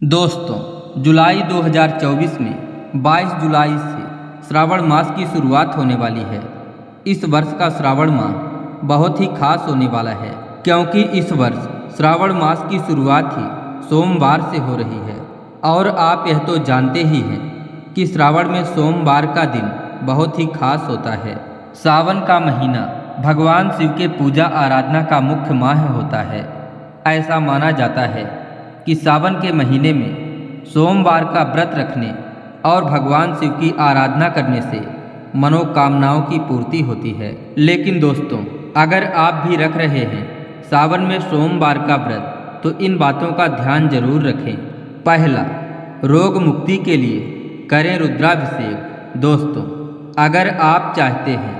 दोस्तों, जुलाई 2024 में 22 जुलाई से श्रावण मास की शुरुआत होने वाली है। इस वर्ष का श्रावण माह बहुत ही खास होने वाला है, क्योंकि इस वर्ष श्रावण मास की शुरुआत ही सोमवार से हो रही है। और आप यह तो जानते ही हैं कि श्रावण में सोमवार का दिन बहुत ही खास होता है। सावन का महीना भगवान शिव के पूजा आराधना का मुख्य माह होता है। ऐसा माना जाता है कि सावन के महीने में सोमवार का व्रत रखने और भगवान शिव की आराधना करने से मनोकामनाओं की पूर्ति होती है। लेकिन दोस्तों, अगर आप भी रख रहे हैं सावन में सोमवार का व्रत, तो इन बातों का ध्यान जरूर रखें। पहला, रोग मुक्ति के लिए करें रुद्राभिषेक। दोस्तों, अगर आप चाहते हैं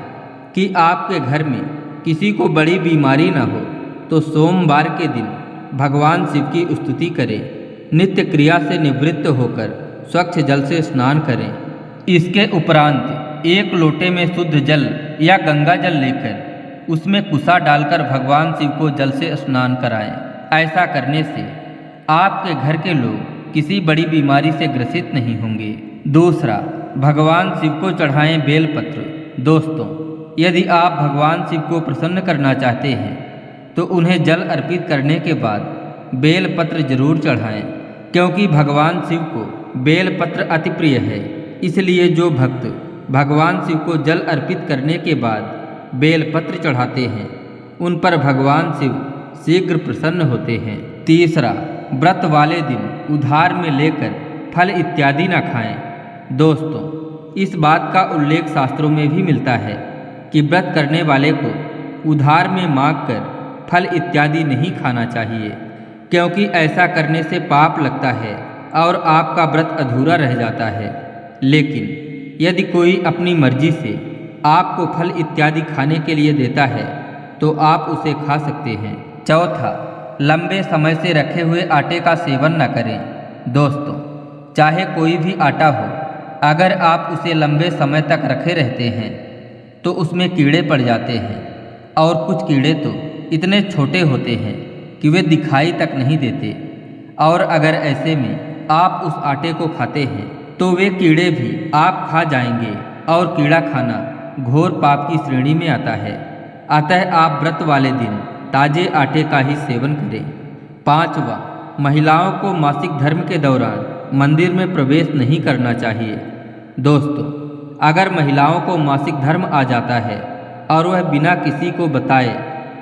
कि आपके घर में किसी को बड़ी बीमारी न हो, तो सोमवार के दिन भगवान शिव की स्तुति करें। नित्य क्रिया से निवृत्त होकर स्वच्छ जल से स्नान करें। इसके उपरांत एक लोटे में शुद्ध जल या गंगा जल लेकर उसमें कुसा डालकर भगवान शिव को जल से स्नान कराएं। ऐसा करने से आपके घर के लोग किसी बड़ी बीमारी से ग्रसित नहीं होंगे। दूसरा, भगवान शिव को चढ़ाएं बेलपत्र। दोस्तों, यदि आप भगवान शिव को प्रसन्न करना चाहते हैं तो उन्हें जल अर्पित करने के बाद बेलपत्र जरूर चढ़ाएं, क्योंकि भगवान शिव को बेलपत्र अति प्रिय है। इसलिए जो भक्त भगवान शिव को जल अर्पित करने के बाद बेलपत्र चढ़ाते हैं, उन पर भगवान शिव शीघ्र प्रसन्न होते हैं। तीसरा, व्रत वाले दिन उधार में लेकर फल इत्यादि न खाएं। दोस्तों, इस बात का उल्लेख शास्त्रों में भी मिलता है कि व्रत करने वाले को उधार में मांगकर फल इत्यादि नहीं खाना चाहिए, क्योंकि ऐसा करने से पाप लगता है और आपका व्रत अधूरा रह जाता है। लेकिन यदि कोई अपनी मर्जी से आपको फल इत्यादि खाने के लिए देता है तो आप उसे खा सकते हैं। चौथा, लंबे समय से रखे हुए आटे का सेवन न करें। दोस्तों, चाहे कोई भी आटा हो, अगर आप उसे लंबे समय तक रखे रहते हैं तो उसमें कीड़े पड़ जाते हैं, और कुछ कीड़े तो इतने छोटे होते हैं कि वे दिखाई तक नहीं देते। और अगर ऐसे में आप उस आटे को खाते हैं तो वे कीड़े भी आप खा जाएंगे, और कीड़ा खाना घोर पाप की श्रेणी में आता है। अतः आप व्रत वाले दिन ताजे आटे का ही सेवन करें। पांचवा, महिलाओं को मासिक धर्म के दौरान मंदिर में प्रवेश नहीं करना चाहिए। दोस्तों, अगर महिलाओं को मासिक धर्म आ जाता है और वह बिना किसी को बताए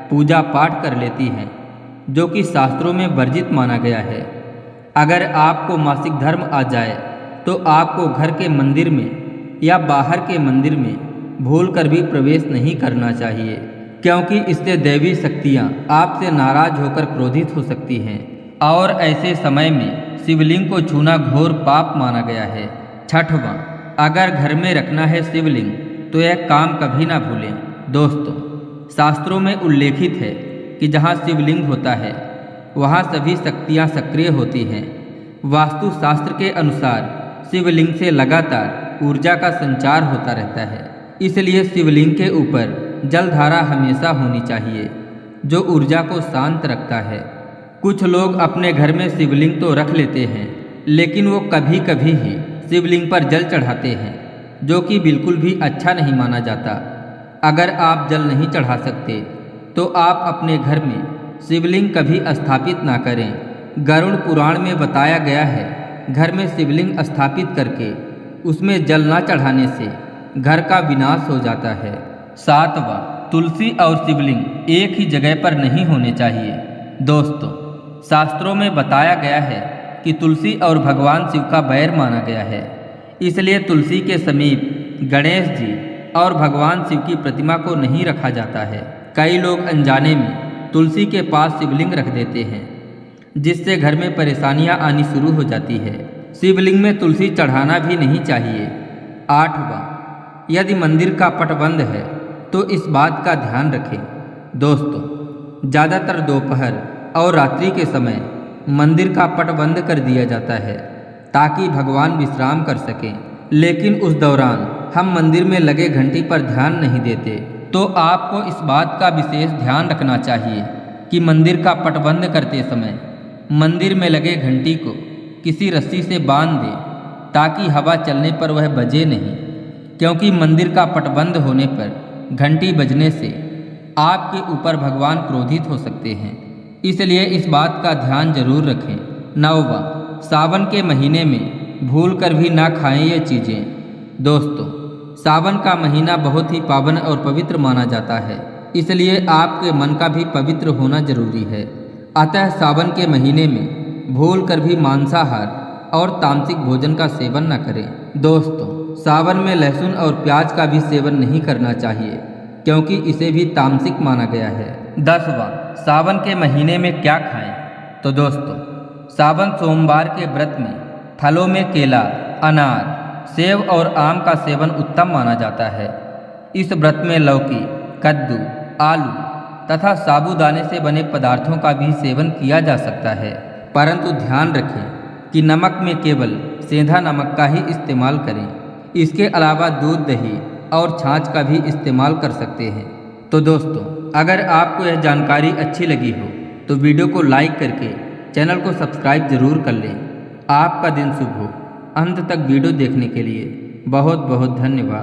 पूजा पाठ कर लेती हैं, जो कि शास्त्रों में वर्जित माना गया है। अगर आपको मासिक धर्म आ जाए तो आपको घर के मंदिर में या बाहर के मंदिर में भूलकर भी प्रवेश नहीं करना चाहिए, क्योंकि इससे दैवी शक्तियाँ आपसे नाराज होकर क्रोधित हो सकती हैं, और ऐसे समय में शिवलिंग को छूना घोर पाप माना गया है। छठवां, अगर घर में रखना है शिवलिंग तो यह काम कभी ना भूलें। दोस्तों, शास्त्रों में उल्लेखित है कि जहाँ शिवलिंग होता है वहाँ सभी शक्तियाँ सक्रिय होती हैं। वास्तु शास्त्र के अनुसार शिवलिंग से लगातार ऊर्जा का संचार होता रहता है। इसलिए शिवलिंग के ऊपर जलधारा हमेशा होनी चाहिए, जो ऊर्जा को शांत रखता है। कुछ लोग अपने घर में शिवलिंग तो रख लेते हैं, लेकिन वो कभी कभी ही शिवलिंग पर जल चढ़ाते हैं, जो कि बिल्कुल भी अच्छा नहीं माना जाता। अगर आप जल नहीं चढ़ा सकते तो आप अपने घर में शिवलिंग कभी स्थापित ना करें। गरुड़ पुराण में बताया गया है, घर में शिवलिंग स्थापित करके उसमें जल ना चढ़ाने से घर का विनाश हो जाता है। सातवां, तुलसी और शिवलिंग एक ही जगह पर नहीं होने चाहिए। दोस्तों, शास्त्रों में बताया गया है कि तुलसी और भगवान शिव का बैर माना गया है। इसलिए तुलसी के समीप गणेश जी और भगवान शिव की प्रतिमा को नहीं रखा जाता है। कई लोग अनजाने में तुलसी के पास शिवलिंग रख देते हैं, जिससे घर में परेशानियां आनी शुरू हो जाती है। शिवलिंग में तुलसी चढ़ाना भी नहीं चाहिए। आठवां, यदि मंदिर का पट बंद है तो इस बात का ध्यान रखें। दोस्तों, ज़्यादातर दोपहर और रात्रि के समय मंदिर का पट बंद कर दिया जाता है ताकि भगवान विश्राम कर सकें। लेकिन उस दौरान हम मंदिर में लगे घंटी पर ध्यान नहीं देते, तो आपको इस बात का विशेष ध्यान रखना चाहिए कि मंदिर का पट बंद करते समय मंदिर में लगे घंटी को किसी रस्सी से बांध दें ताकि हवा चलने पर वह बजे नहीं, क्योंकि मंदिर का पट बंद होने पर घंटी बजने से आपके ऊपर भगवान क्रोधित हो सकते हैं, इसलिए इस बात का ध्यान जरूर रखें। 9वां, सावन के महीने में भूल कर भी ना खाएं ये चीज़ें। दोस्तों, सावन का महीना बहुत ही पावन और पवित्र माना जाता है, इसलिए आपके मन का भी पवित्र होना जरूरी है। अतः सावन के महीने में भूल कर भी मांसाहार और तामसिक भोजन का सेवन न करें। दोस्तों, सावन में लहसुन और प्याज का भी सेवन नहीं करना चाहिए, क्योंकि इसे भी तामसिक माना गया है। 10वां, सावन के महीने में क्या खाएं? तो दोस्तों, सावन सोमवार के व्रत में फलों में केला, अनार, सेब और आम का सेवन उत्तम माना जाता है। इस व्रत में लौकी, कद्दू, आलू तथा साबूदाने से बने पदार्थों का भी सेवन किया जा सकता है, परंतु ध्यान रखें कि नमक में केवल सेंधा नमक का ही इस्तेमाल करें। इसके अलावा दूध, दही और छाछ का भी इस्तेमाल कर सकते हैं। तो दोस्तों, अगर आपको यह जानकारी अच्छी लगी हो तो वीडियो को लाइक करके चैनल को सब्सक्राइब जरूर कर लें। आपका दिन शुभ हो। अंत तक वीडियो देखने के लिए बहुत बहुत धन्यवाद।